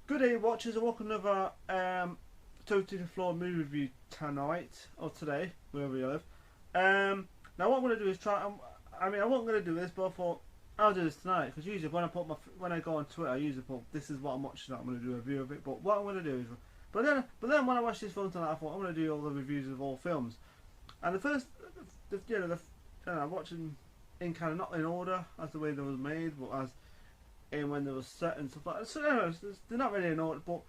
Good day, watchers, and welcome to another Totally Flawed movie review tonight, or today, wherever you live. Now what I'm going to do is try, I wasn't going to do this, but I thought I'll do this tonight, because usually when I go on Twitter, I usually put, this is what I'm watching, I'm going to do a review of it, but what I'm going to do is, but then when I watched this film tonight, I thought I'm going to do all the reviews of all films. And the first, I'm watching in kind of not in order, as the way they was made, but as in when they was set and stuff like that. So anyways, they're not really in order, but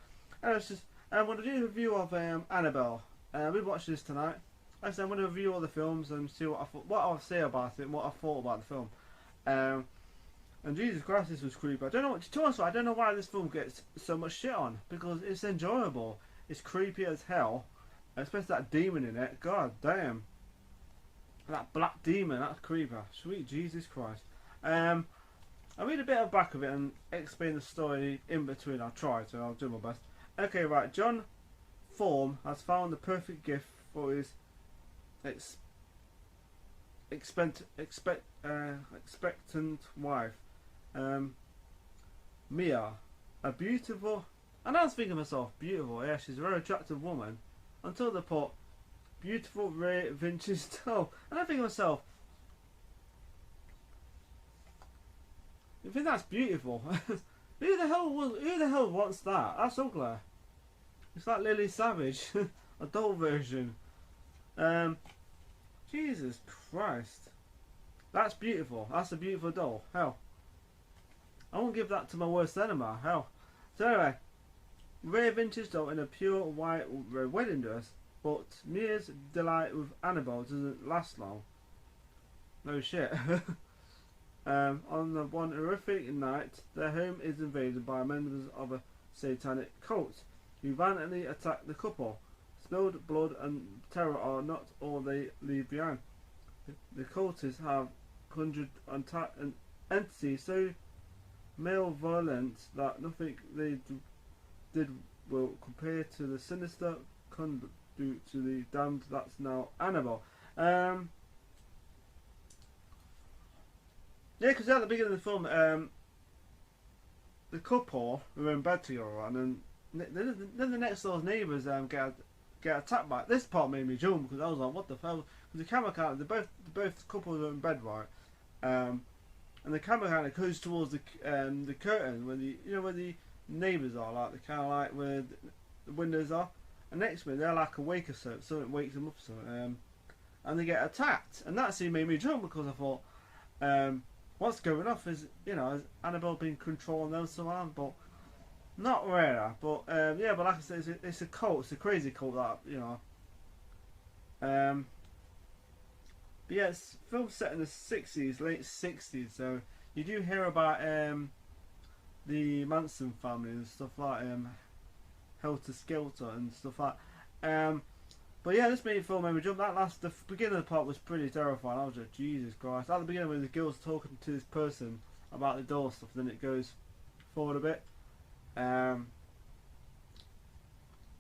anyways, I'm going to do a review of Annabelle. We watched this tonight. Like I said, I'm going to review all the films and see what I'll say about it and what I thought about the film. And Jesus Christ, this was creepy. I don't know what to tell you. I don't know why this film gets so much shit on, because it's enjoyable. It's creepy as hell, especially that demon in it. God damn, that black demon, that's creepy. Sweet Jesus Christ. I'll read a bit of the back of it and explain the story in between. I'll try to, I'll do my best. Okay, right. John Form has found the perfect gift for his expectant wife, Mia, a beautiful, and I was thinking to myself, beautiful, yeah, she's a very attractive woman, until they put beautiful rare vintage doll, and I think to myself, I think that's beautiful. Who the hell wants that? That's ugly. It's like Lily Savage, a doll version. Jesus Christ, that's beautiful. That's a beautiful doll. Hell, I won't give that to my worst enemy. Hell. So anyway, rare vintage doll in a pure white wedding dress. But Mia's delight with Annabelle doesn't last long. No shit. On the one horrific night, their home is invaded by members of a satanic cult who violently attack the couple. Spilled blood and terror are not all they leave behind. The cultists have conjured an entity so malevolent that nothing they did will compare to the sinister conduct to the damned that's now Annabelle. Yeah, because at the beginning of the film, the couple were in bed together, and then the next door's neighbours get attacked by it. This part made me jump, because I was like, what the hell? Because the camera kind of, both couples are in bed, right? And the camera kind of goes towards the curtain where the neighbours are, like the kind of like where the windows are. And next to me, they're like awake or something. Something wakes them up or something. And they get attacked, and that scene made me jump, because I thought, what's going off? Is Annabelle being controlling them somehow? But not really. But yeah, but like I said, it's a cult. It's a crazy cult that But yeah, it's a film set in the 60s, late 60s. So you do hear about the Manson family and stuff like Helter Skelter and stuff like. But yeah, this made film made me jump. The beginning of the part was pretty terrifying. I was like, Jesus Christ. At the beginning when the girl's talking to this person about the door stuff, then it goes forward a bit.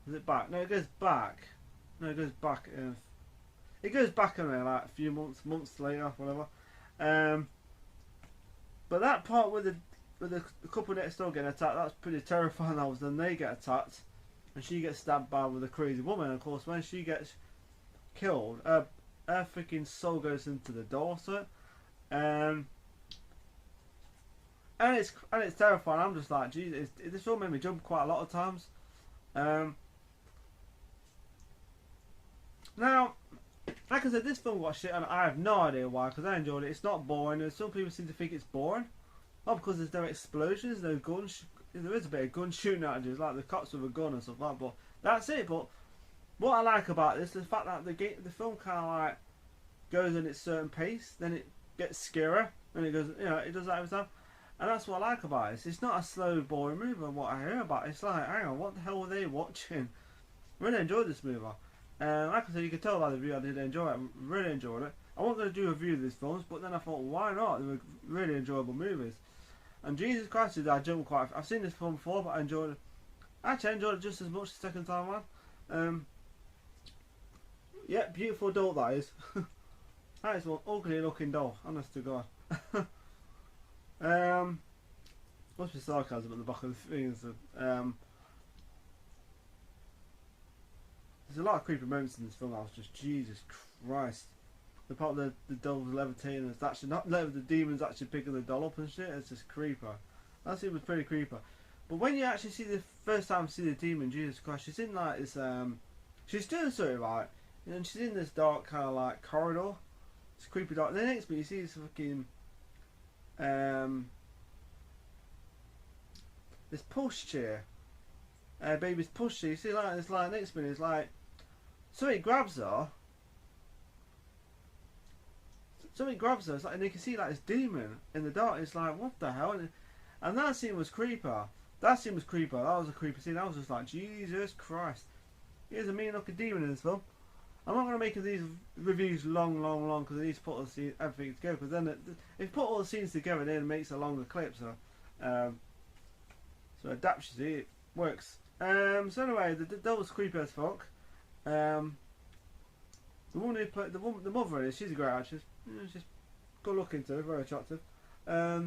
Is it back? No, it goes back. No, it goes back. It goes back in there like a few months later, whatever. But that part with the couple next door getting attacked, that's pretty terrifying. That was then they get attacked. And she gets stabbed by with a crazy woman. And of course, when she gets killed, her freaking soul goes into the door. So, and it's terrifying. I'm just like, Jesus, this film made me jump quite a lot of times. Now, like I said, this film got shit, and I have no idea why. Because I enjoyed it. It's not boring. And some people seem to think it's boring. Not because there's no explosions, no guns. There is a bit of gun shooting at you, like the cops with a gun and stuff like that, but that's it. But what I like about this is the fact that the film kind of like goes in its certain pace, then it gets scary, and it goes, it does that every time, and that's what I like about it. It's not a slow, boring movie. And what I hear about it's like, hang on, what the hell were they watching? Really enjoyed this movie. Like I said, you could tell by the review I did enjoy it. Really enjoyed it. I wasn't going to do a review of these films, but then I thought, why not? They were really enjoyable movies. And Jesus Christ, I jumped quite. I've seen this film before, but I enjoyed it. Actually, I enjoyed it just as much the second time around. Yeah, beautiful doll that is. That is one ugly looking doll, honest to God. Must be sarcasm at the back of the thing. there's a lot of creepy moments in this film. I was just, Jesus Christ. The part where the doll was levitating and it's actually not the demon's actually picking the doll up and shit. It's just creeper. That scene was pretty creeper. But when you actually see the first time see the demon, Jesus Christ, she's in like this she's doing something right, and she's in this dark kind of like corridor. It's creepy dark. Then next minute you see this fucking this push chair. Baby's push chair. You see like it's like next minute it's like somebody grabs her. Somebody grabs her, it's like, and you can see like this demon in the dark. It's like, what the hell? And that scene was creeper. That scene was creeper. That was a creepy scene. I was just like, Jesus Christ. Here's a mean looking demon in this film. I'm not going to make these reviews long, because I need to put all the scenes, everything together. Because then, if you put all the scenes together, then it makes a longer clip. So adapt, you see, it works. So anyway, that was creepy as fuck. The woman who played the mother in it, she's a great actress. She's good looking too, very attractive. Yeah,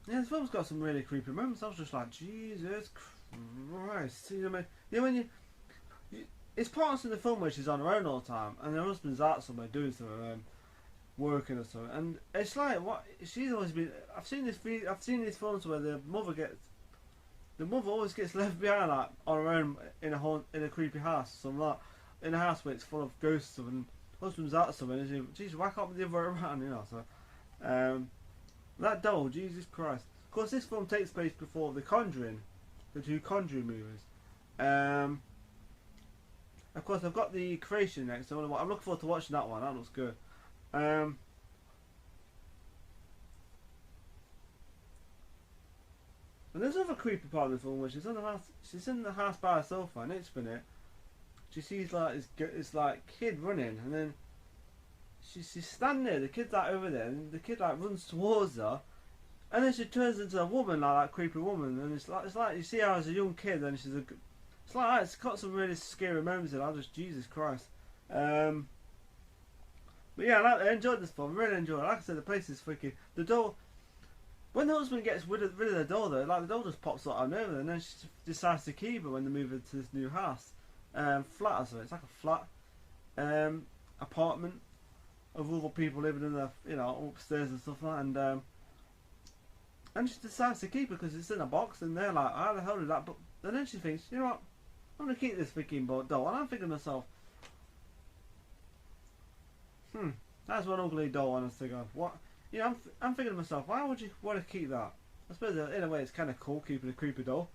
this film's got some really creepy moments. I was just like, Jesus Christ. You know what I mean? Yeah, when it's parts in the film where she's on her own all the time, and her husband's out somewhere doing something, working or something, and it's like, what? She's always been. I've seen these films where the mother always gets left behind, like on her own in a creepy house, something like in a house where it's full of ghosts, and husband's out somewhere, and she's whack up the other way around, you know. So, that doll, Jesus Christ. Of course, this film takes place before the Conjuring, the two Conjuring movies. Of course, I've got the Creation next, so I'm looking forward to watching that one. That looks good. And there's another creepy part of the film where she's in the house by herself, and next minute she sees like this like kid running, and then she's standing there, the kid's like over there, and the kid like runs towards her, and then she turns into a woman, like that creepy woman, and it's like you see her as a young kid, and it's like that. It's got some really scary moments in it. I just, Jesus Christ. But yeah, I enjoyed this film, really enjoyed it. Like I said, the place is freaky. The door, when the husband gets rid of the door though, like the door just pops out of nowhere, and then she decides to keep it when they move into this new house. Flat or something. It's like a flat apartment of other people living in the, you know, upstairs and stuff like that, and she decides to keep it because it's in a box, and they're like, how the hell did that? But and then she thinks, you know what, I'm gonna keep this freaking doll, and I'm thinking to myself, that's one ugly doll, honestly God. What? You know, I'm thinking to myself, why would you want to keep that? I suppose in a way it's kind of cool keeping a creepy doll.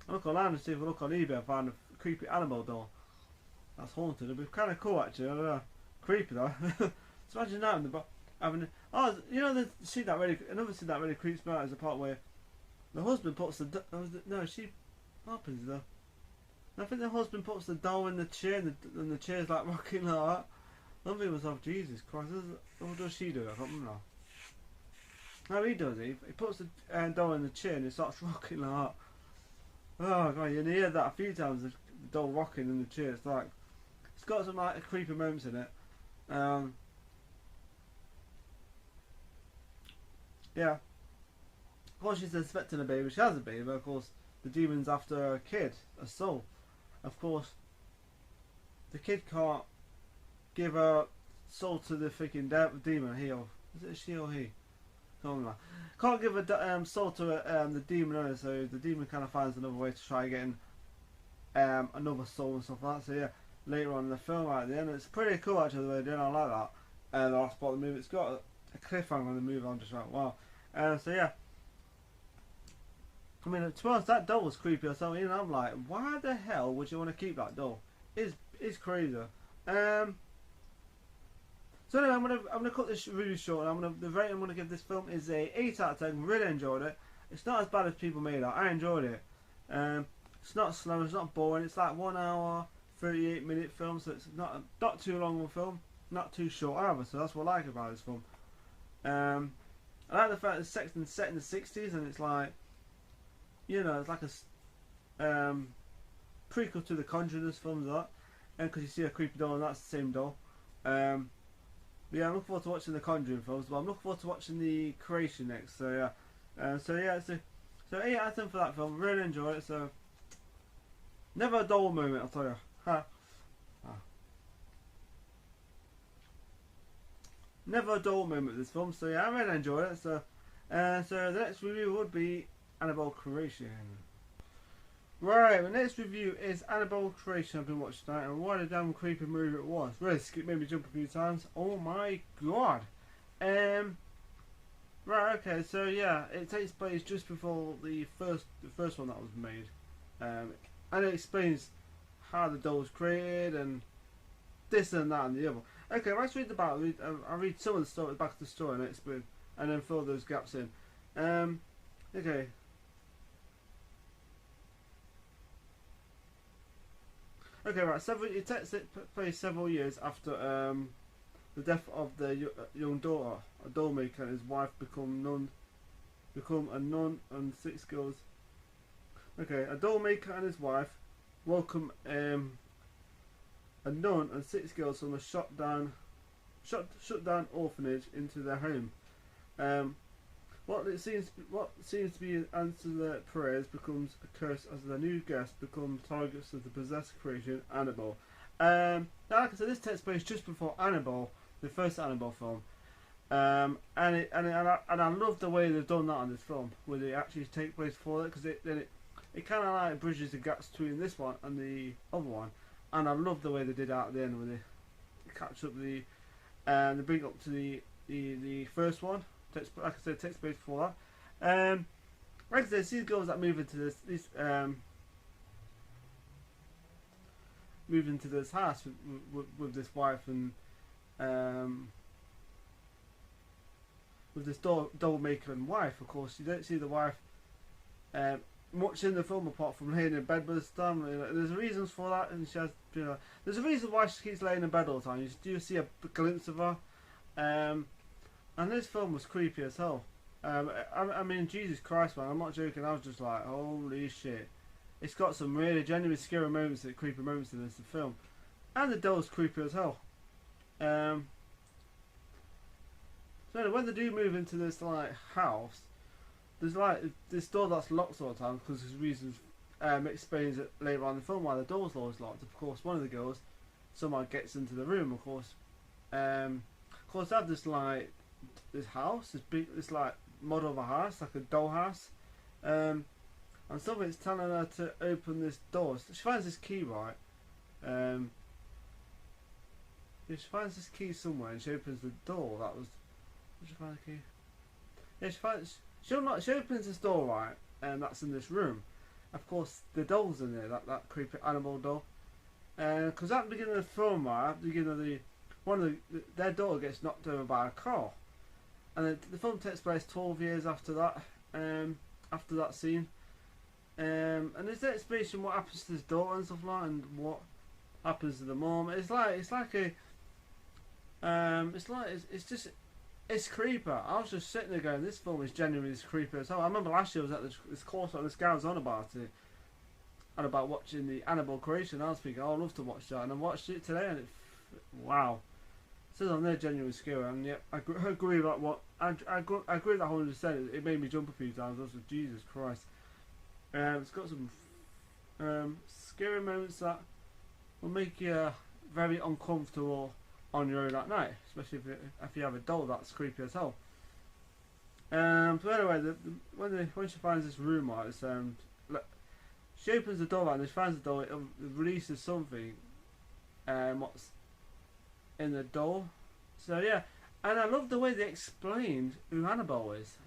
I look online and see if I look on eBay and find a creepy Annabelle doll. That's haunted. It'd be kind of cool actually. I don't know. Creepy though. So imagine that in the having. Oh, you know, another scene that really creeps me out is the part where the husband puts what happens though? I think the husband puts the doll in the chair, and the chair's like rocking like that. I'm thinking to myself, Jesus Christ, what does she do? I can't remember now. No, he does. He puts the doll in the chair and it starts rocking like that. Oh God, you hear that a few times. The doll rocking in the chair. It's like, it's got some like creepy moments in it. Yeah. Of course, she's expecting a baby. She has a baby. But of course, the demon's after a kid, a soul. Of course, the kid can't give a soul to the freaking demon. He or is it she or he? Can't give a soul to the demon owner, so the demon kind of finds another way to try getting another soul and stuff like that. So yeah, later on in the film, right at the end, it's pretty cool actually the way they're doing. I like that. And the last part of the movie, it's got a cliffhanger in the movie. I'm just like, wow. So yeah, I mean, to be honest, that doll was creepy or something. And I'm like, why the hell would you want to keep that doll? It's crazy. So anyway, I'm gonna cut this really short. The rating I'm gonna give this film is a 8 out of 10. Really enjoyed it. It's not as bad as people made it. I enjoyed it. It's not slow. It's not boring. It's like 1 hour, 38-minute film. So it's not too long of a film. Not too short either. So that's what I like about this film. I like the fact it's set in the 60s, and it's like, you know, it's like a prequel to the Conjuring. This film's that, and because you see a creepy doll, and that's the same doll. Yeah, I'm looking forward to watching the Conjuring films, but I'm looking forward to watching the Creation next. So yeah, it's So 8 out of 10 for that film. Really enjoyed it. So never a dull moment, I'll tell you. Ha. Never a dull moment with this film. So yeah, I really enjoyed it. So so the next review would be Annabelle Creation. Right, the next review is Annabelle Creation. I've been watching tonight, and what a damn creepy movie it was. Really, it made me jump a few times. Oh my god. Right, okay, so yeah, it takes place just before the first one that was made, and it explains how the doll was created and this and that and the other. Okay, let's read the back. I'll read some of the story, back of the story, and explain, and then fill those gaps in. Okay. Okay, right. It takes place several years after the death of their young daughter. A dollmaker and his wife become a nun, and 6 girls. Okay, a dollmaker and his wife welcome a nun and 6 girls from a shut down orphanage into their home. What seems to be an answer to their prayers becomes a curse as the new guests become targets of the possessed creation Annabelle. Now, like I said, this takes place just before Annabelle, the first Annabelle film, and I love the way they've done that on this film, where they actually take place before it, because it kind of like bridges the gaps between this one and the other one, and I love the way they did that at the end, where they catch up they bring up to the first one. Like I said, it takes place before that. Like I said, these girls that move into this house with this wife and with this doll maker and wife. Of course, you don't see the wife much in the film apart from laying in bed with the time. There's reasons for that, and she has, there's a reason why she keeps laying in bed all the time. You do see a glimpse of her. And this film was creepy as hell. I mean, Jesus Christ, man, I'm not joking. I was just like, holy shit. It's got some really genuine scary moments, creepy moments in this film. And the doll's creepy as hell. So anyway, when they do move into this like house, there's like this door that's locked all the time because there's reasons. Explains it later on in the film why the door's always locked. Of course, one of the girls somehow gets into the room. Of course, they have this house, this like model of a house, like a doll house, and something's telling her to open this door. So she finds this key, right? She finds this key somewhere, and she opens the door. Did she find the key? Yeah, she opens this door, right, and that's in this room. Of course, the doll's in there, that creepy animal doll. Because at the beginning of the film, right, at the beginning of their daughter gets knocked over by a car. And the film takes place 12 years after that scene, and there's an explanation what happens to his daughter and stuff like that, and what happens to the mom. It's creepy. I was just sitting there going, this film is genuinely as creepy as hell. I remember last year I was at this course and this guy was on about it, and about watching the Annabelle Creation. I was thinking, oh, I'd love to watch that, and I watched it today, and wow. It says on there genuine scary, and yeah, I agree with that. I agree with that 100%. It made me jump a few times. I was like, Jesus Christ. It's got some scary moments that will make you very uncomfortable on your own at night, especially if you have a doll that's creepy as hell. So anyway, when she finds this room, right, she opens the door and she finds the door. It releases something. What's in the door. So yeah, and I love the way they explained who Annabelle is.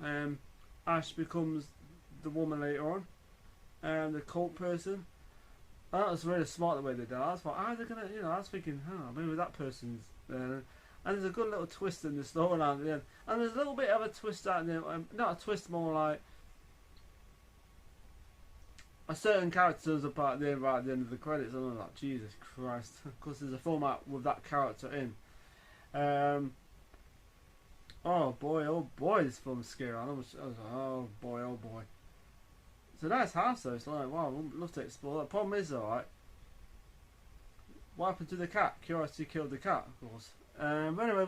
Ash becomes the woman later on, the cult person. That was really smart the way they did that. I was like, how are they gonna, I was thinking, maybe that person's and there's a good little twist in the storyline at the end. And there's a little bit of a twist at the end, not a twist, more like a certain character turns up at the end, right at the end of the credits, and I'm like, Jesus Christ, because there's a format with that character in. Oh boy, this film's scary. I was like, oh boy. It's a nice house though. It's like, wow, I'd love to explore that. Problem is, alright, what happened to the cat? Curiosity killed the cat, of course. But anyway,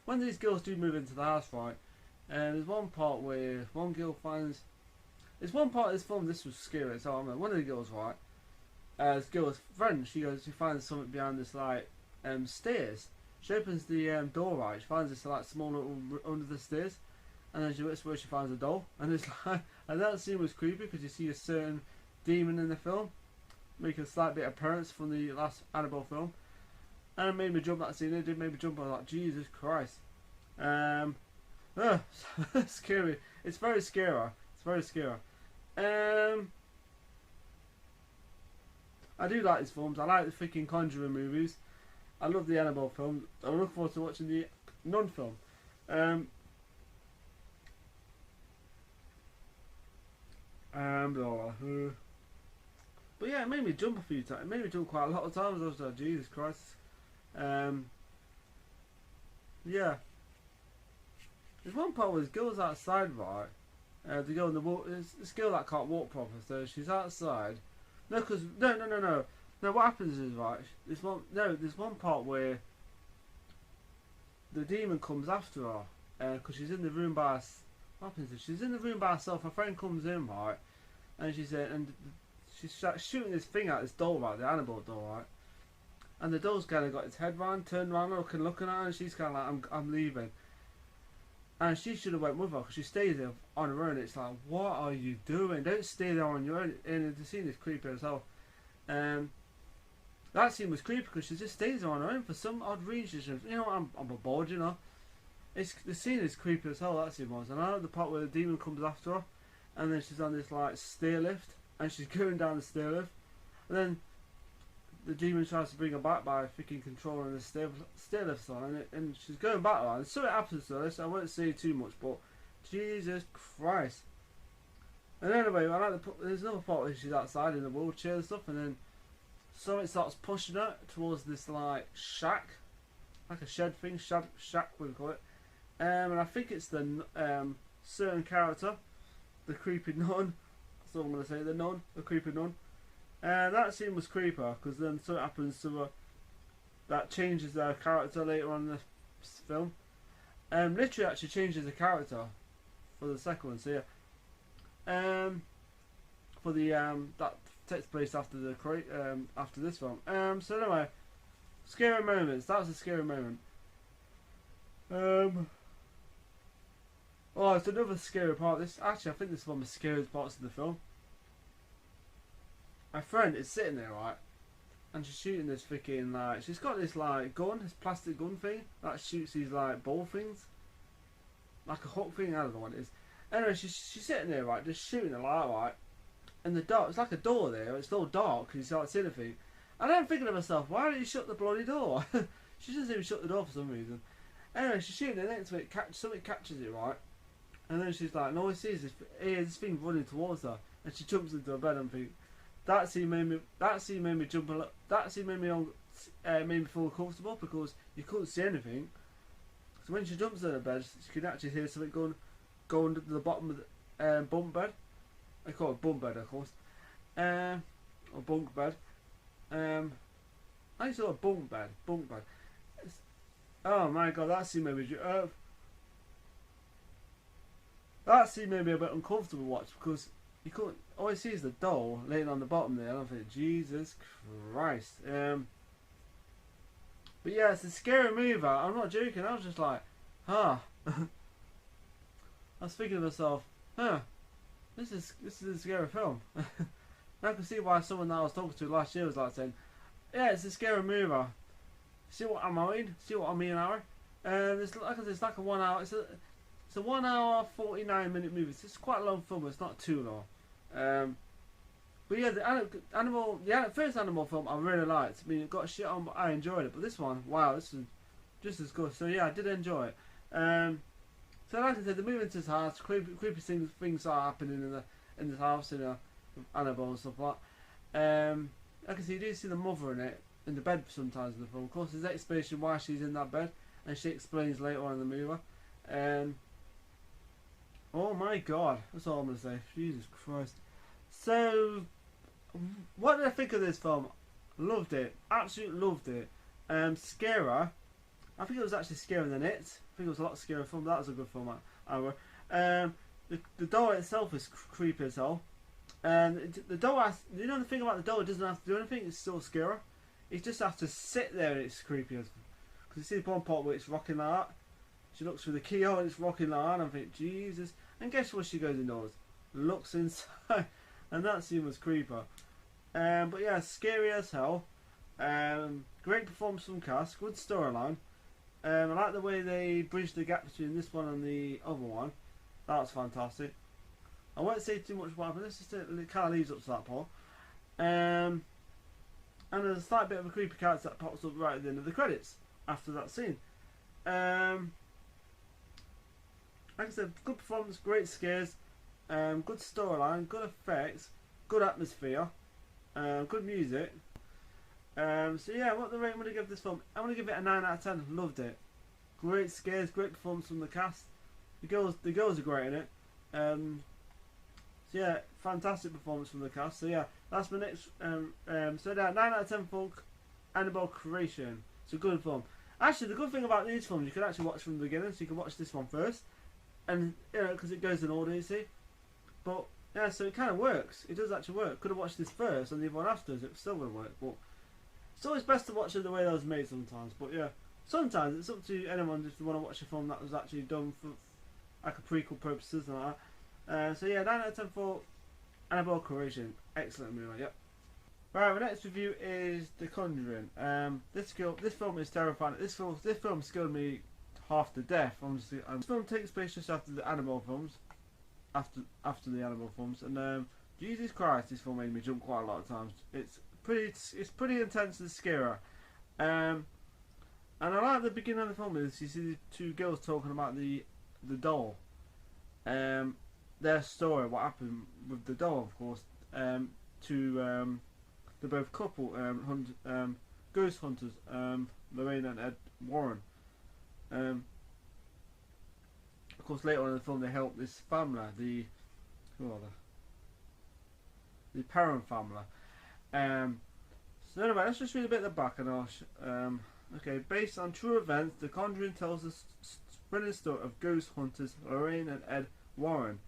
when these girls do move into the house, right, there's one part where one girl finds There's one part of this film this was scary. So I remember one of the girls, right? This girl's friend, she finds something behind this like stairs. She opens the door, right? She finds this like small little under the stairs, and then she looks where she finds a doll, and it's like, and that scene was creepy because you see a certain demon in the film make a slight bit of appearance from the last Annabelle film, and it made me jump. That scene, it did make me jump. I was like, Jesus Christ, scary. It's very scary. It's very scary. I do like these films. I like the freaking Conjuring movies. I love the Annabelle film. I look forward to watching the Nun film. But yeah, it made me jump a few times. It made me jump quite a lot of times. I was like, Jesus Christ. Yeah. There's one part where this girl's outside, right? The girl in the walk. This girl that can't walk properly, so she's outside. No, because no. No, what happens is, right, there's one part where the demon comes after her, because she's in the room by herself. What happens is, she's in the room by herself, her friend comes in, right, and she's shooting this thing at this doll, right, the Annabelle doll, right, and the doll's kind of got its head turned around, looking at her, and she's kind of like, I'm leaving. And she should have went with her, because she stays there on her own. It's like, what are you doing? Don't stay there on your own. And the scene is creepy as hell. That scene was creepy because she just stays there on her own for some odd reason. She goes, you know what, I'm bored, you know. The scene is creepy as hell, that scene was. And I know the part where the demon comes after her, and then she's on this like stair lift, and she's going down the stair lift, and then the demon tries to bring her back by freaking controlling the stair lift on, and she's going back on. So it happens to this. I won't say too much, but Jesus Christ. And anyway, there's another part where she's outside in the wheelchair and stuff, and then something starts pushing her towards this like shack, like a shed thing, shack we call it. And I think it's the certain character, the creepy nun. That's all I'm gonna say. The creepy nun. That scene was creeper because then something happens to her that changes their character later on in the film. Literally actually changes the character for the second one. So yeah, for the that takes place after the after this film. So anyway, scary moments. That was a scary moment. Oh, it's another scary part. I think this is one of the scariest parts of the film. My friend is sitting there, right, and she's shooting this freaking like, she's got this like gun, this plastic gun thing that shoots these like ball things, like a hook thing. I don't know what it is. Anyway, she's sitting there, right, just shooting a light, right, and the dark. It's like a door there. It's all dark because you can't see anything. And I'm thinking to myself, why don't you shut the bloody door? She doesn't even shut the door for some reason. Anyway, she's shooting it next to it. Something catches it, right, and then she's like, no, I see this thing running towards her, and she jumps into her bed and thinks. That scene made me jump a lot. That scene made me feel comfortable because you couldn't see anything. So when she jumps in the bed, she could actually hear something going to the bottom of the bunk bed. I call it bunk bed, of course, or bunk bed. I saw a bunk bed. Oh my god, that scene made me. That scene made me a bit uncomfortable to watch because. You couldn't. All I see is the doll laying on the bottom there. I think, Jesus Christ. But yeah, it's a scary movie. I'm not joking. I was just like, huh. I was thinking to myself, huh. This is a scary film. I can see why someone that I was talking to last year was like saying, yeah, it's a scary movie. See what I mean? See what I mean, Harry? It's like a 1 hour. It's a 1 hour 49-minute movie. It's quite a long film, but it's not too long. But yeah, the first Animal film I really liked. I mean, it got shit on, but I enjoyed it. But this one, wow, this is just as good. So yeah, I did enjoy it. So like I said, the move into this house, creepy things are happening in this house, you know, with Annabelle and stuff like that. Like I said, you do see the mother in it, in the bed sometimes in the film. Of course, there's explanation why she's in that bed, and she explains later on in the movie. Oh my god, that's all I'm going to say. Jesus Christ. So, what did I think of this film? Loved it. Absolutely loved it. Scarier. I think it was actually scarier than it. I think it was a lot scarier film. That was a good film. the doll itself is creepy as hell. And the doll has, you know the thing about the doll, it doesn't have to do anything, it's still scary. It just has to sit there and it's creepy as, because you see the one part where it's rocking like that. She looks through the keyhole and it's rocking like that, and I think, Jesus. And guess what, she goes indoors, looks inside, and that scene was creeper. But yeah, scary as hell. Great performance from the cast, good storyline. I like the way they bridged the gap between this one and the other one. That was fantastic. I won't say too much about it, but this just it kind of leads up to that part. And there's a slight bit of a creepy character that pops up right at the end of the credits after that scene. Like I said, good performance, great scares, good storyline, good effects, good atmosphere, good music. So yeah, what the rate I'm going to give this film? I'm going to give it a 9 out of 10. Loved it. Great scares, great performance from the cast. The girls are great in it. So yeah, fantastic performance from the cast. So yeah, that's my next. So yeah, 9 out of 10 for Annabelle Creation. It's a good film. Actually, the good thing about these films, you can actually watch from the beginning. So you can watch this one first, and you know, because it goes in order, you see. But yeah, so it kind of works. It does actually work. Could have watched this first and the other one afterwards. It still would work. But it's always best to watch it the way that was made sometimes. But yeah, sometimes it's up to anyone if they want to watch a film that was actually done for like a prequel purposes and like that. So yeah, 9 out of 10 for Annabelle Creation. Excellent movie. Yep. Right, my next review is The Conjuring. This film is terrifying. This film scared me half to death. Honestly, this film takes place just after the Annabelle films. After the Annabelle films, and Jesus Christ, this film made me jump quite a lot of times. It's pretty intense and scary. And I like the beginning of the film is you see the two girls talking about the doll. Their story, what happened with the doll, of course. They're both couple, ghost hunters, Lorraine and Ed Warren. Of course, later on in the film, they help this family, the Perron family. So anyway, let's just read a bit at the back, and I'll. Okay, based on true events, The Conjuring tells the thrilling story of ghost hunters Lorraine and Ed Warren,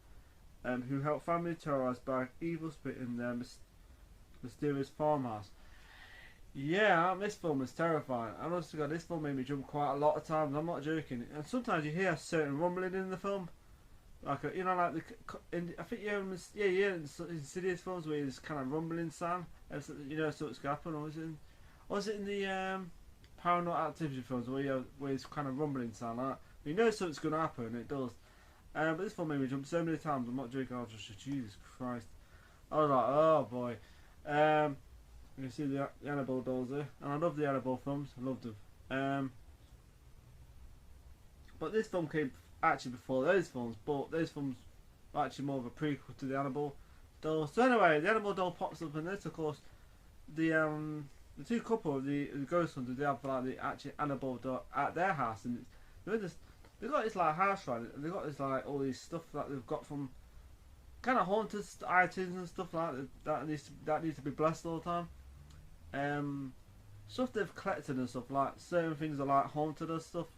who help family terrorized by evil spirit in their mysterious farmhouse. Yeah, this film is terrifying. Honestly, God, this film made me jump quite a lot of times. I'm not joking. And sometimes you hear a certain rumbling in the film, like I think you hear in Insidious films where there's kind of rumbling sound. You know, so it's going to happen. Or was it in the Paranormal Activity films where it's kind of rumbling sound like that? You know, so it's going to happen. And it does. But this film made me jump so many times. I'm not joking. I was just Jesus Christ. I was like, oh boy. You can see the Annabelle dolls there, and I love the Annabelle films. I loved them. But this film came actually before those films, but those films are actually more of a prequel to the Annabelle doll. So anyway, the Annabelle doll pops up in this. Of course, the two couple, the ghost hunters, they have like the actual Annabelle doll at their house, and they've got this like house right. They've got this like all these stuff that they've got from kind of haunted items and stuff like that needs to be blessed all the time. Stuff they've collected and stuff, like certain things are like haunted and stuff.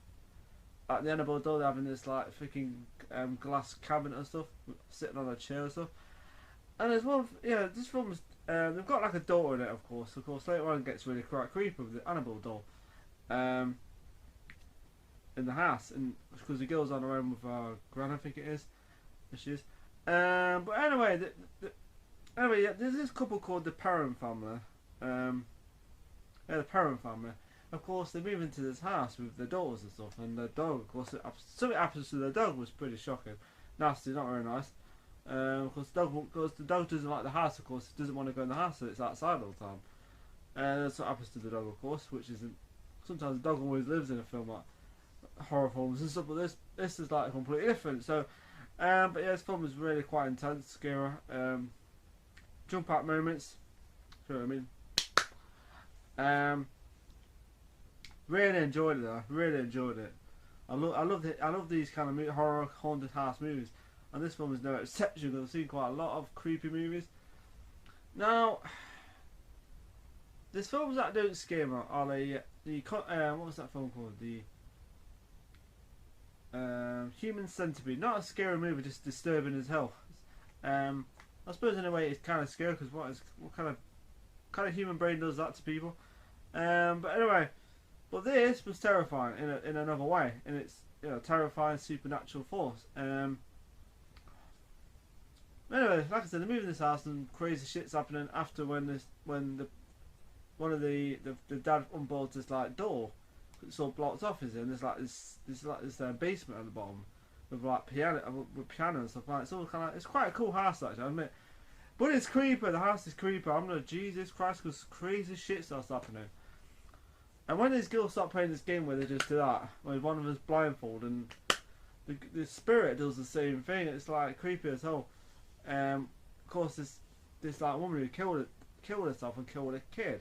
Like the Annabelle doll, they're having this like freaking glass cabinet and stuff, sitting on a chair and stuff. And there's one, yeah, this film is, they've got like a daughter in it, of course. Later on it gets really quite creepy with the Annabelle doll in the house, and because the girl's on her own with her gran, I think it is. She is. But anyway, yeah, there's this couple called the Perron family. The Perron family. Of course, they move into this house with their daughters and stuff, and their dog. Of course, something happens to their dog was pretty shocking, nasty, not very nice. Of course, the dog doesn't like the house. Of course, it doesn't want to go in the house, so it's outside all the time. That's what happens to the dog, of course, which isn't. Sometimes the dog always lives in a film like horror films and stuff, but this is like completely different. So. But yeah, this film was really quite intense, scary. Jump out moments. You know what I mean? Really enjoyed it though. Really enjoyed it. I love these kind of horror haunted house movies, and this film is no exception. Because I've seen quite a lot of creepy movies. Now, there's films that don't scare me. Are what was that film called? Human Centipede. Not a scary movie, just disturbing as hell. I suppose in a way it's kind of scary because what kind of human brain does that to people? But anyway, but this was terrifying in another way, and it's terrifying supernatural force. Anyway, like I said, they move in this house and crazy shit's happening after when the dad unbolts this like door. It's all blocked off, is it? And there's like this basement at the bottom with like piano and stuff like that. It's all kind of, it's quite a cool house actually, I admit. But it's creepy. The house is creepy. I'm like, Jesus Christ, because crazy shit starts happening. And when these girls start playing this game where they just do that, where one of us blindfold and the spirit does the same thing, it's like creepy as hell. Of course, this like woman who killed herself and killed a kid,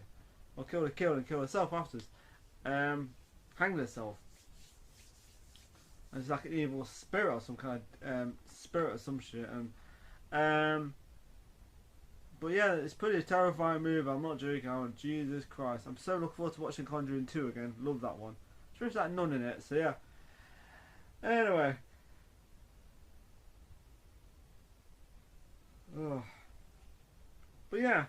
or killed a kid and killed herself afterwards, hanged herself. And it's like an evil spirit or some kind of spirit or some shit. And but yeah, it's a pretty terrifying movie. I'm not joking. Oh, Jesus Christ! I'm so looking forward to watching Conjuring 2 again. Love that one. There's that nun in it. So yeah. Anyway. Oh. But yeah.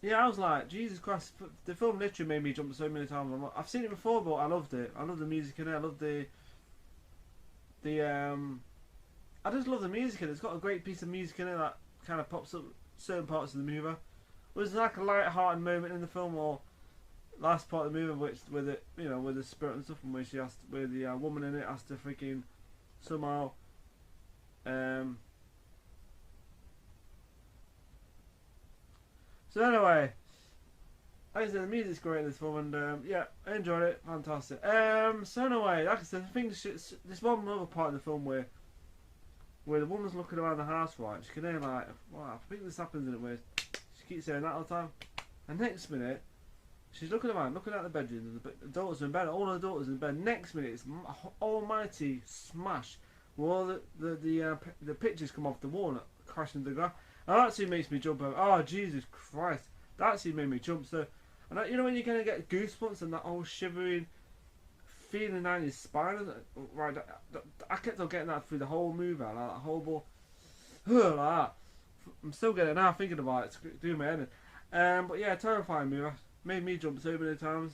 Yeah, I was like, Jesus Christ, the film literally made me jump so many times. I've seen it before, but I loved it. I love the music in it. I love I just love the music in it. It's got a great piece of music in it that kind of pops up certain parts of the movie. It was like a light-hearted moment in the film, or last part of the movie, with the spirit and stuff, and where the woman in it has to freaking somehow. So anyway, like I said, the music's great in this film, and yeah, I enjoyed it, fantastic. So anyway, like I said, I think there's one other part of the film where the woman's looking around the house, right? She can hear like, wow, I think this happens in it where she keeps saying that all the time. And next minute, she's looking around, looking at the bedroom, and the daughter's in bed, all the daughters in bed. Next minute, it's almighty smash, where all the pictures come off the wall and crash into the ground. And that actually makes me jump over. Oh, Jesus Christ. That actually made me jump. So, and you know when you're going to get goosebumps and that whole shivering feeling down your spine? Right, I kept on getting that through the whole movie. Like that horrible, like that. I'm still getting it now thinking about it. It's doing my head in. But yeah, terrifying movie. Made me jump so many times.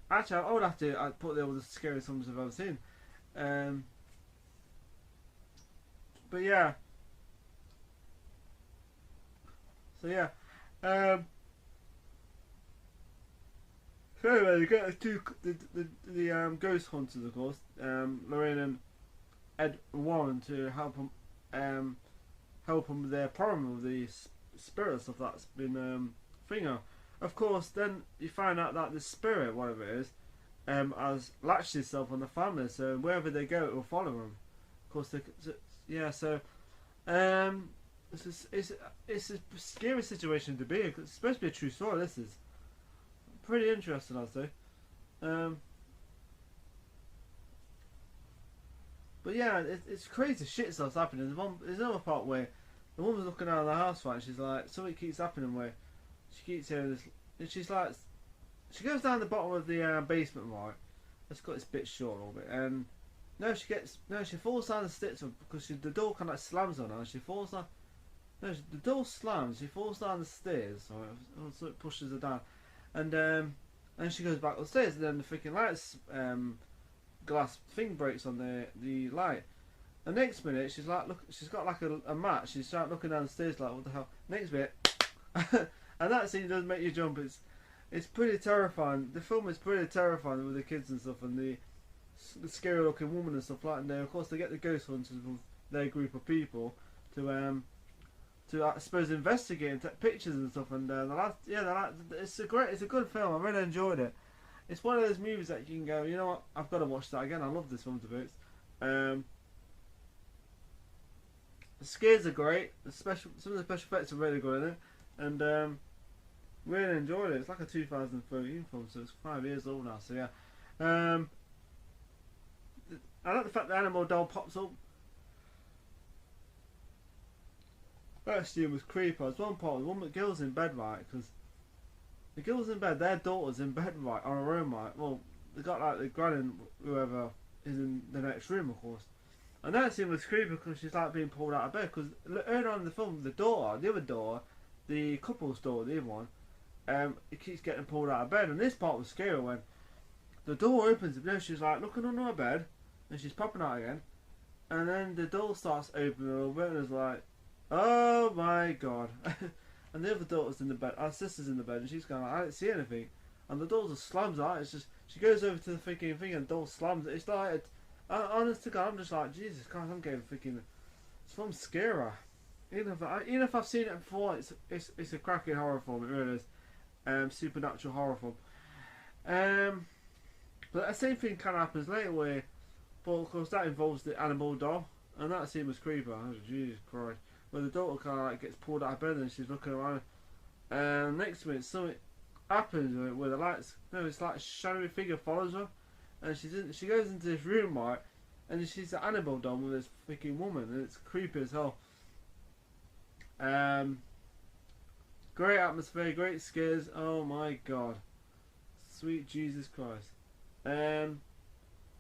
Actually, I would have to put there with the scariest films I've ever seen. But yeah. So yeah, so anyway, you get the ghost hunters, of course, Lorraine and Ed Warren, to help them with their problem with the spirit stuff that's been finger. Of course, then you find out that the spirit, whatever it is, has latched itself on the family, so wherever they go, it will follow them. Of course, it's a scary situation to be in. It's supposed to be a true story. This is pretty interesting, I'd say. But yeah, it's crazy shit stuff's happening. There's another part where the woman's looking out of the house, right, and she's like, something keeps happening where she keeps hearing this, and she's like, she goes down the bottom of the basement, right. Let's cut this bit short a little bit, and she falls down the steps because the door kind of slams on her, and she falls down. No, the door slams. She falls down the stairs, so it pushes her down, and she goes back upstairs. And then the freaking lights glass thing breaks on the light. The next minute, she's got like a mat. She's looking down the stairs like, what the hell? Next minute, and that scene does make you jump. It's pretty terrifying. The film is pretty terrifying with the kids and stuff, and the scary looking woman and stuff like that. And of course, they get the ghost hunters with their group of people to I suppose investigate and take pictures and stuff. And it's a good film. I really enjoyed it. It's one of those movies that you can go, you know what, I've got to watch that again. I love this film to bits. The scares are great. Some of the special effects are really good in it, and really enjoyed it. It's like a 2013 film, so it's 5 years old now. So yeah, I like the fact the animal doll pops up. That scene was creepy. There's one part, the girl's in bed, right, because The girl's in bed, their daughter's in bed, right, on her own, right. Well, they got like the gran and whoever is in the next room, of course. And that scene was creepy because she's like being pulled out of bed. Because earlier on in the film, the other daughter, the couple's daughter, the other one, it keeps getting pulled out of bed. And this part was scary when the door opens and then she's like looking under her bed and she's popping out again. And then the door starts opening a little bit and it's like, oh my god. And the other daughter's in the bed, our sister's in the bed, and she's going like, I don't see anything. And the door just slams out. It's just, she goes over to the freaking thing and the door slams. It's like, honest to God, I'm just like, Jesus Christ, I'm getting freaking, it's from scary. Even if I've seen it before, it's a cracking horror film, it really is. Supernatural horror film. But the same thing kind of happens later where, but of course that involves the Annabelle doll, and that scene was creepy. Oh, Jesus Christ. Where the daughter kind of like gets pulled out of bed and she's looking around. And next minute something happens where the lights, no, it's like a shadowy figure follows her, and she goes into this room, right, and she's the Annabelle doll with this freaking woman, and it's creepy as hell. Great atmosphere, great scares. Oh my god, sweet Jesus Christ. And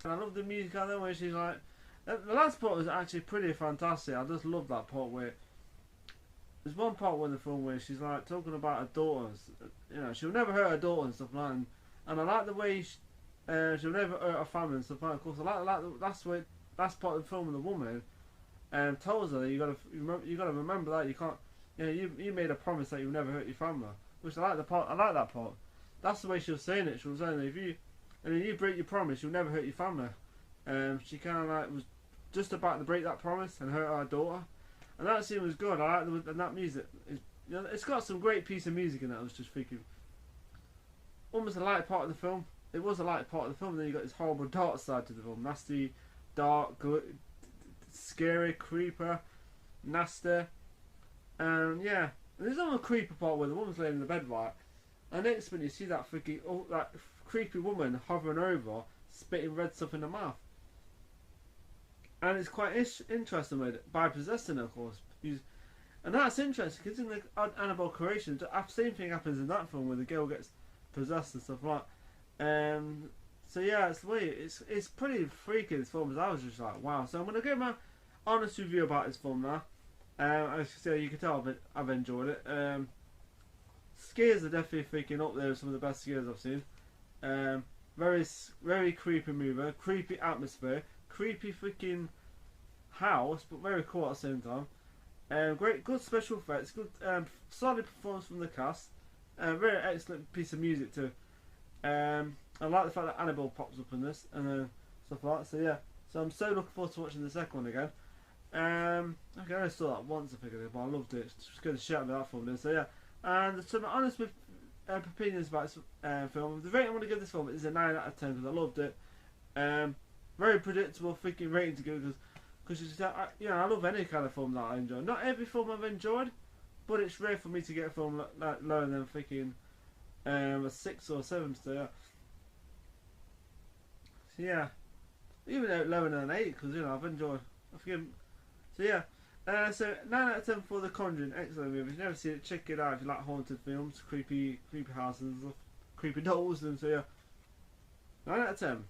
I love the music out there where she's like, the last part was actually pretty fantastic. I just love that part where there's one part in the film where she's like talking about her daughters. You know, she'll never hurt her daughter and stuff like that. And I like the way she'll never hurt her family and stuff like that. Of course, I like that's part of the film. And the woman tells her that you gotta remember that you can't. You know, you made a promise that you'll never hurt your family. Which I like the part. I like that part. That's the way she was saying it. She was saying that if you break your promise, you'll never hurt your family. She kind of like was just about to break that promise and hurt her daughter, and that scene was good. I like and that music. It's got some great piece of music in it. I was just thinking, almost a light part of the film. It was a light part of the film. Then you got this horrible dark side to the film. Nasty, dark, scary, creeper, nasty, and yeah. And there's another creeper part where the woman's laying in the bed, right, and next minute you see that freaking that creepy woman hovering over, spitting red stuff in her mouth. And it's quite interesting with it, by possessing her, of course. And that's interesting because in the Annabelle creation, the same thing happens in that film where the girl gets possessed and stuff like that. So yeah, it's weird. It's pretty freaky, this film. I was just like, wow. So I'm going to give my honest review about this film now. As you can tell, I've enjoyed it. Scares are definitely freaking up there with some of the best scares I've seen. Very, very creepy movie, creepy atmosphere, creepy freaking house, but very cool at the same time. Great, good special effects, good, solid performance from the cast. Very excellent piece of music too. I like the fact that Annabelle pops up in this and stuff like that. So yeah, so I'm so looking forward to watching the second one again. Okay, I only saw that once, I figured it, but I loved it. It's just going to shout me that film. So yeah, and so my honest opinions about this film. The rating I'm going to give this film is a 9 out of 10 because I loved it. Very predictable freaking rating to give because you know, I love any kind of film that I enjoy. Not every film I've enjoyed, but it's rare for me to get a film like lower than freaking a 6 or 7. So yeah, even though lower than an 8 because you know I've enjoyed. So yeah. So 9 out of 10 for The Conjuring, excellent movie. If you've never seen it, check it out if you like haunted films, creepy houses and stuff, creepy dolls, and so yeah, 9 out of 10.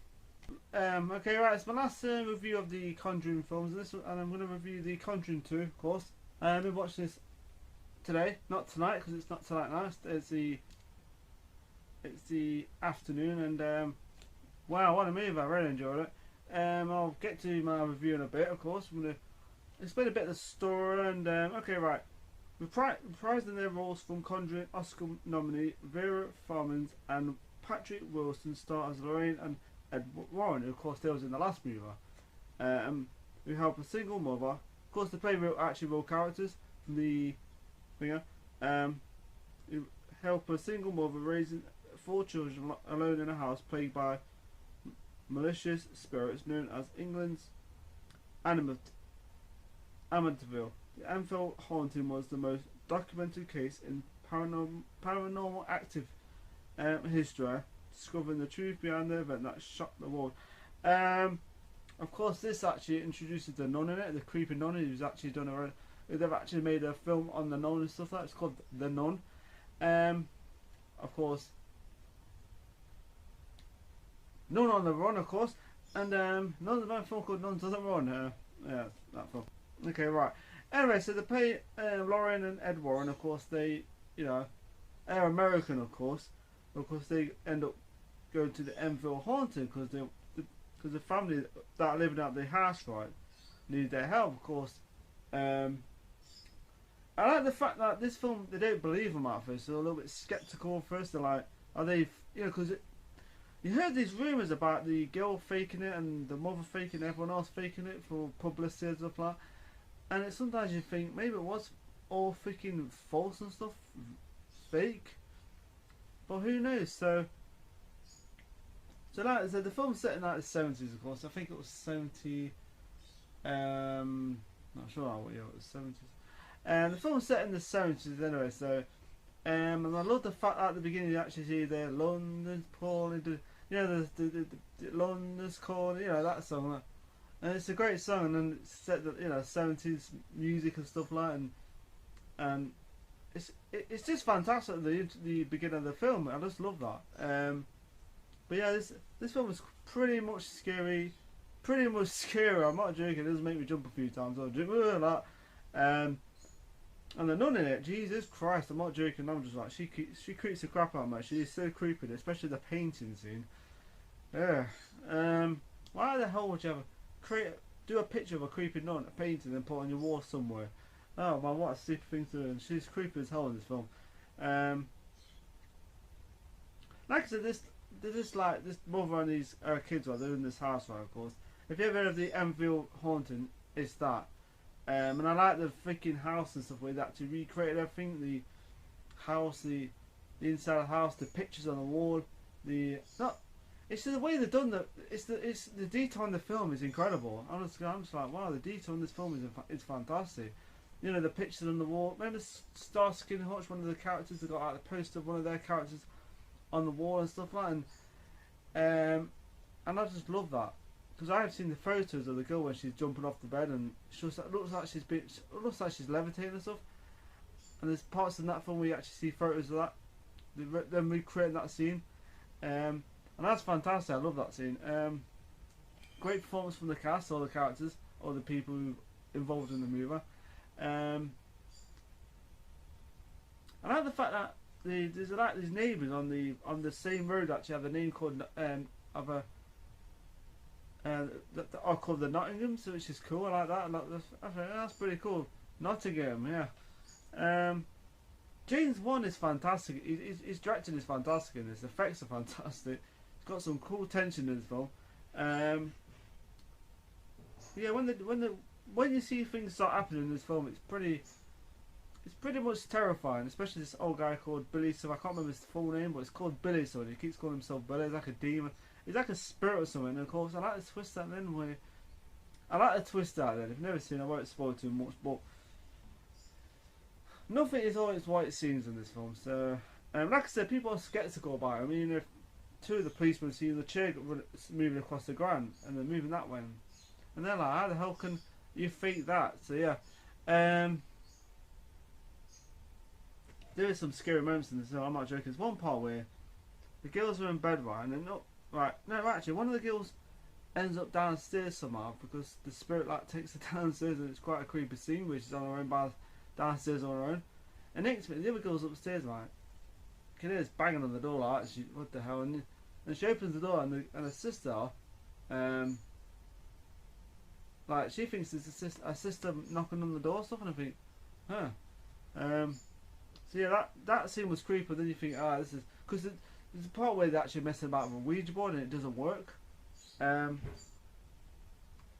Okay, right, it's my last review of the Conjuring films, and I'm going to review The Conjuring 2, of course. I've been watching this today, not tonight, because it's not tonight now, it's the afternoon, and wow, what a movie, I really enjoyed it. I'll get to my review in a bit, of course. I'm going to explain a bit of the story, and okay, right. Reprising their roles from Conjuring Oscar nominee Vera Farmiga and Patrick Wilson star as Lorraine and Ed Warren, who of course they was in the last movie. Who help a single mother. Of course, they play real characters from the thing. Who help a single mother raising 4 children alone in a house plagued by malicious spirits known as England's Amityville. The Amityville haunting was the most documented case in paranormal active history, discovering the truth behind the event that shocked the world. Of course, this actually introduces the nun in it, the creepy nun who's actually done they've actually made a film on the nun and stuff like that. It's called The Nun. of course, None on the Run, of course, and None the film called None Doesn't Run. Yeah, that film. Okay, right. Anyway, so they play Lauren and Ed Warren. Of course, they, you know, are American, of course. Of course, they end up going to the Enfield haunting because the family that are living out the house, right, need their help, of course. I like the fact that this film, they don't believe them at first. They're a little bit skeptical at first. They're like, are they, you know, because you heard these rumours about the girl faking it and the mother faking it, everyone else faking it for publicity and stuff like that. And sometimes you think maybe it was all freaking false and stuff, fake. But who knows? So like I said, the film's set in like the 70s, of course. I think it was 70. Not sure what year it was, 70s. And the film's set in the 70s anyway. So, and I love the fact that at the beginning you actually see the London's calling, you know, the London's calling, you know, that song. And it's a great song, and then it's set the, you know, 70s music and stuff like that, and it's just fantastic at the beginning of the film. I just love that. But yeah, this film is pretty much scary. I'm not joking. It does make me jump a few times. I'll jump like that. And the nun in it, Jesus Christ, I'm not joking. I'm just like, she creeps the crap out of me. She is so creepy, especially the painting scene. Yeah. Why the hell would you do a picture of a creepy nun, a painting, and put it on your wall somewhere? Oh man, what a stupid thing to do. And she's creepy as hell in this film. Like I said, this mother and these kids are in this house, right? Of course. If you ever heard of the Enfield haunting, it's that. And I like the freaking house and stuff where they actually recreated everything. The house, the inside of the house, the pictures on the wall. It's the way they've done that. It's the detail in the film is incredible. I'm just like, wow, the detail in this film is fantastic. You know, the pictures on the wall. Remember Starsky and Hutch, one of the characters, they got like the poster of one of their characters on the wall and stuff like that. And I just love that. Because I have seen the photos of the girl when she's jumping off the bed, and it looks like she's levitating and stuff. And there's parts in that film where you actually see photos of that, them recreating that scene, and that's fantastic. I love that scene. Great performance from the cast, all the characters, all the people who involved in the movie. I like the fact that there's like these neighbours on the same road actually have a name called that are called the Nottinghams, which is cool. I like that. I think that's pretty cool. Nottingham, yeah. James Wan is fantastic. His directing is fantastic in this. The effects are fantastic. It's got some cool tension in this film. Yeah, when you see things start happening in this film, it's pretty much terrifying. Especially this old guy called Billy. So I can't remember his full name, but it's called Billy. So he keeps calling himself Billy. He's like a demon. He's like a spirit or something. And of course, I like the twist at the end where if you've never seen it, I won't spoil too much, but nothing is always what it seems in this film. So, like I said, people are skeptical about it. I mean, if two of the policemen see the chair moving across the ground and they're moving that way, and they're like, how the hell can you fake that? So yeah, there is some scary moments in this film. I'm not joking. There's one part where the girls are in bed, right, and they're not right. No, actually, one of the girls ends up downstairs somehow because the spirit like takes her downstairs, and it's quite a creepy scene where she's on her own downstairs on her own. And next minute, the other girl's upstairs, like, can hear banging on the door, like, what the hell? And she opens the door, and her sister, like, she thinks it's a sister knocking on the door, stuff, and I think, huh. So yeah, that scene was creepy. But then you think, this is because there's a part where they're actually messing about with a Ouija board and it doesn't work. And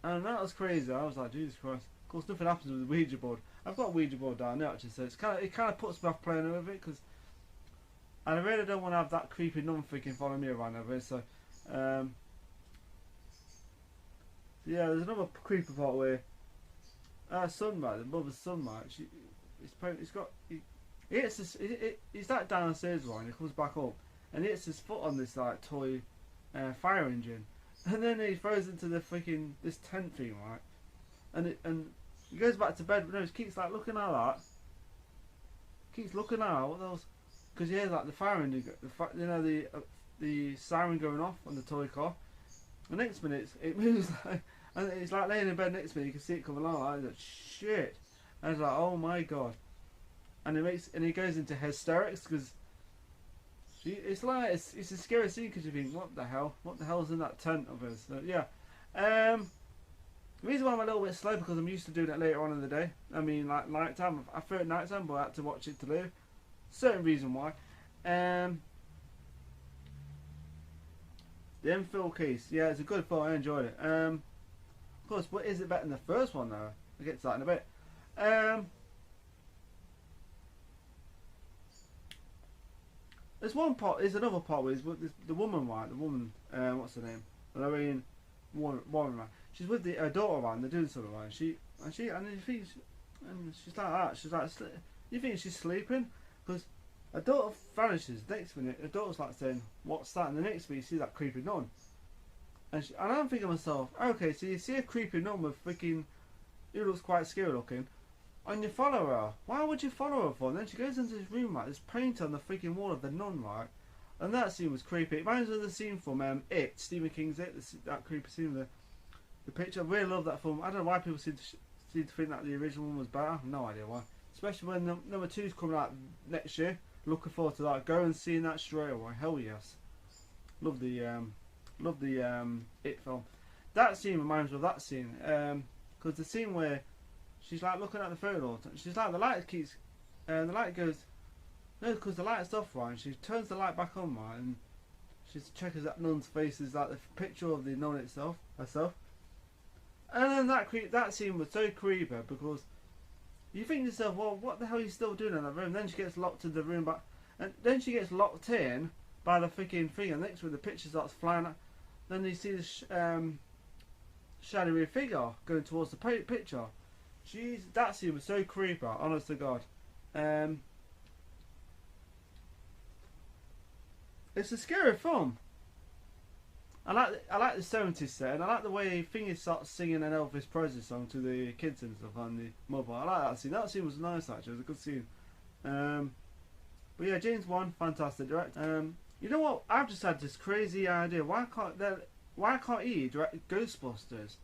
that was crazy. I was like, Jesus Christ. Of course, nothing happens with the Ouija board. I've got a Ouija board down there actually, so it kind of puts me off playing with it because I really don't want to have that creepy nun freaking follow me around over it. So, yeah, there's another creepy part where Sunlight, the mother's Sunlight, he's like downstairs right, and he comes back up and he hits his foot on this like toy fire engine, and then he throws into the freaking this tent thing, right, and he goes back to bed, but no, he keeps like looking at that, keeps looking at what else, because you hear like the firing, you know, the siren going off on the toy car. The next minute it moves like, and it's like laying in bed next minute. You can see it coming along. Like shit. And I was like, oh my god. And he goes into hysterics because it's a scary scene because you think, what the hell's in that tent of his? So, yeah. The reason why I'm a little bit slow because I'm used to doing it later on in the day. I mean, like night time. I prefer it night time, but I had to watch it today. Certain reason why. The infill case, yeah, it's a good film. I enjoyed it. Of course, what is it better than the first one though? I'll get to that in a bit. There's one part. There's another part where the woman, right? The woman, what's her name? Lorraine Warren, right? She's with her daughter, right? And they're doing something, right? And she's like that. She's like, you think she's sleeping? Because her daughter vanishes. Next minute, her daughter's like saying, "What's that?" And the next minute, you see that creepy nun. And I'm thinking to myself, okay, so you see a creepy nun with freaking, who looks quite scary looking, and you follow her. Why would you follow her for? And then she goes into this room, right? There's paint on the freaking wall of the nun, right? And that scene was creepy. It reminds me of the scene from It, Stephen King's It, that creepy scene with the picture. I really love that film. I don't know why people seem to think that the original one was better. I have no idea why. Especially when number 2's coming out next year. Looking forward to that. Go and see that straight away. Hell yes. Love the It film. That scene reminds me of that scene. Because the scene where she's like looking at the photo, she's like, the light keeps, and the light goes, no, because the light's off, right? And she turns the light back on, right? And she checks that nun's face is like the picture of the nun herself. And then that scene was so creepy because you think to yourself, well, what the hell are you still doing in that room? Then she gets locked in the room back, and then she gets locked in by the freaking thing, and next when the picture starts flying up, then you see this shadowy figure going towards the picture. Jeez, that scene was so creepy, honest to God. It's a scary film. I like the 70s set, and I like the way Thingy starts singing an Elvis Presley song to the kids and stuff on the mobile. I like that scene. That scene was nice actually. It was a good scene. But yeah, James Wan, fantastic director. You know what? I've just had this crazy idea. Why can't he direct Ghostbusters?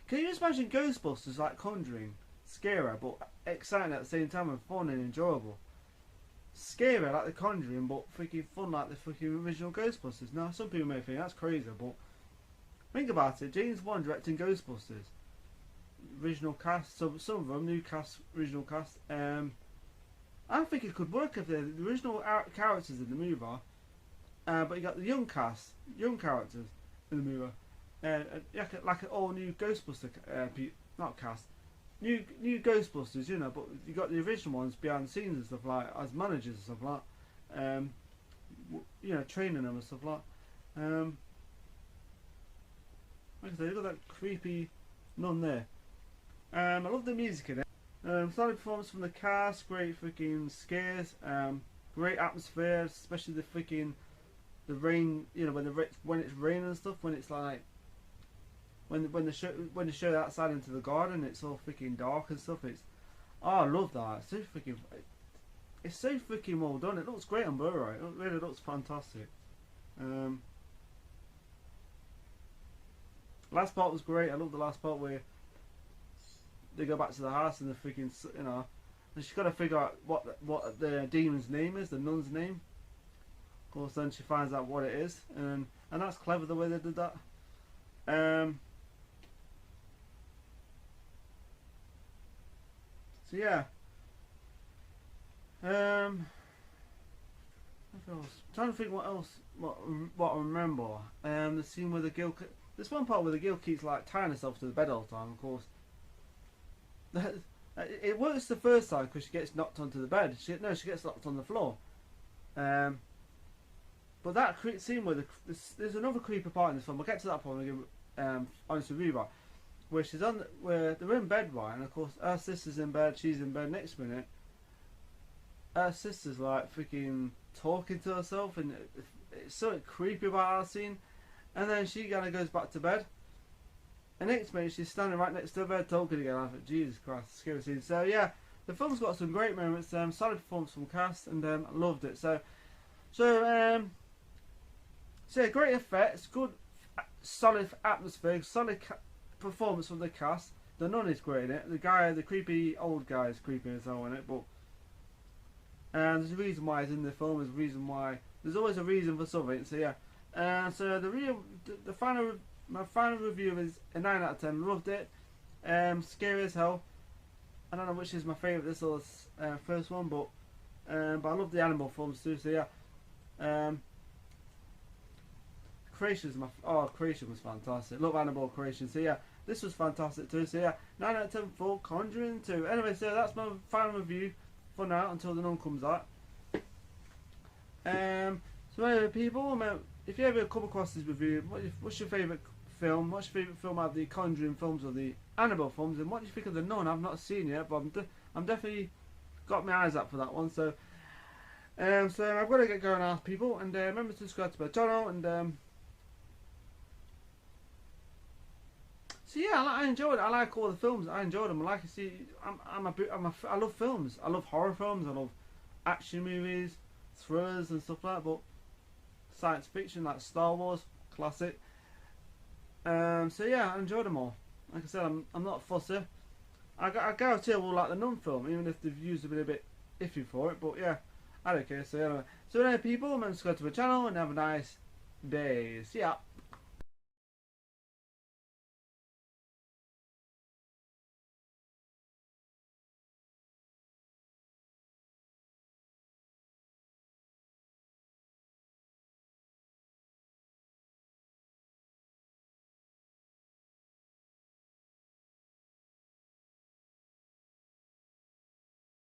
Can you just imagine Ghostbusters like Conjuring, scary but exciting at the same time and fun and enjoyable? Scary like the Conjuring, but freaking fun like the freaking original Ghostbusters. Now, some people may think that's crazy, but think about it. James Wan directing Ghostbusters, original cast, some of them new cast, original cast. I think it could work if they're the original characters in the movie, but you got the young characters in the movie, like an all new Ghostbuster, not cast. New Ghostbusters, you know, but you got the original ones behind the scenes and stuff like as managers and stuff like, you know, training them and stuff like. Like I said, you got that creepy nun there. I love the music in it. Solid performance from the cast, great freaking scares, great atmosphere, especially the rain. You know, when it's raining and stuff, when it's like. When they show outside into the garden, it's all freaking dark and stuff. I love that. It's so freaking well done. It looks great on Blu-ray. It really looks fantastic. Last part was great. I love the last part where they go back to the house and the freaking, you know, and she's got to figure out what the demon's name is, the nun's name. Of course, then she finds out what it is, and that's clever the way they did that. So yeah, what else? I'm trying to think what else, what I remember. The scene where the girl, there's one part where the girl keeps like tying herself to the bed all the time. Of course, it works the first time because she gets knocked onto the bed. She gets knocked on the floor. But that scene where there's another creepy part in this film. We'll get to that point. I'll give honest review, right? Where where they're in bed, right? And of course, her sister's in bed. She's in bed. Next minute, her sister's like freaking talking to herself, and it's so creepy about our scene. And then she kind of goes back to bed. And next minute, she's standing right next to her bed talking again. I thought, Jesus Christ, scary scene. So yeah, the film's got some great moments. Solid performance from cast, and I loved it. So So great effects, good, solid atmosphere, solid performance from the cast. The nun is great in it. The creepy old guy is creepy as hell in it, but and there's a reason why he's in the film. There's a reason why. There's always a reason for something. So yeah. So my final review is a 9 out of 10. Loved it. Scary as hell. I don't know which is my favourite. This was first one, but I love the Annabelle films too. So yeah. Creation was fantastic. Love Annabelle Creation. So yeah, this was fantastic too. So yeah, 9 out of 10 for Conjuring 2. Anyway, so that's my final review for now until the nun comes out. So anyway, people, if you ever come across this review, what's your favourite film? What's your favourite film out of the Conjuring films or the Annabelle films? And what do you think of the nun? I've not seen it yet, but I'm definitely got my eyes up for that one. So, so I've got to get going, ask people, and remember to subscribe to my channel and. So yeah, I enjoyed it. I like all the films. I enjoyed them. I love films. I love horror films. I love action movies, thrillers and stuff like that. But science fiction like Star Wars, classic. So yeah, I enjoyed them all. Like I said, I'm not fussy. I guarantee I will like the Nun film, even if the views have been a bit iffy for it. But yeah, I don't care. So anyway, people, remember to subscribe to my channel and have a nice day. See ya.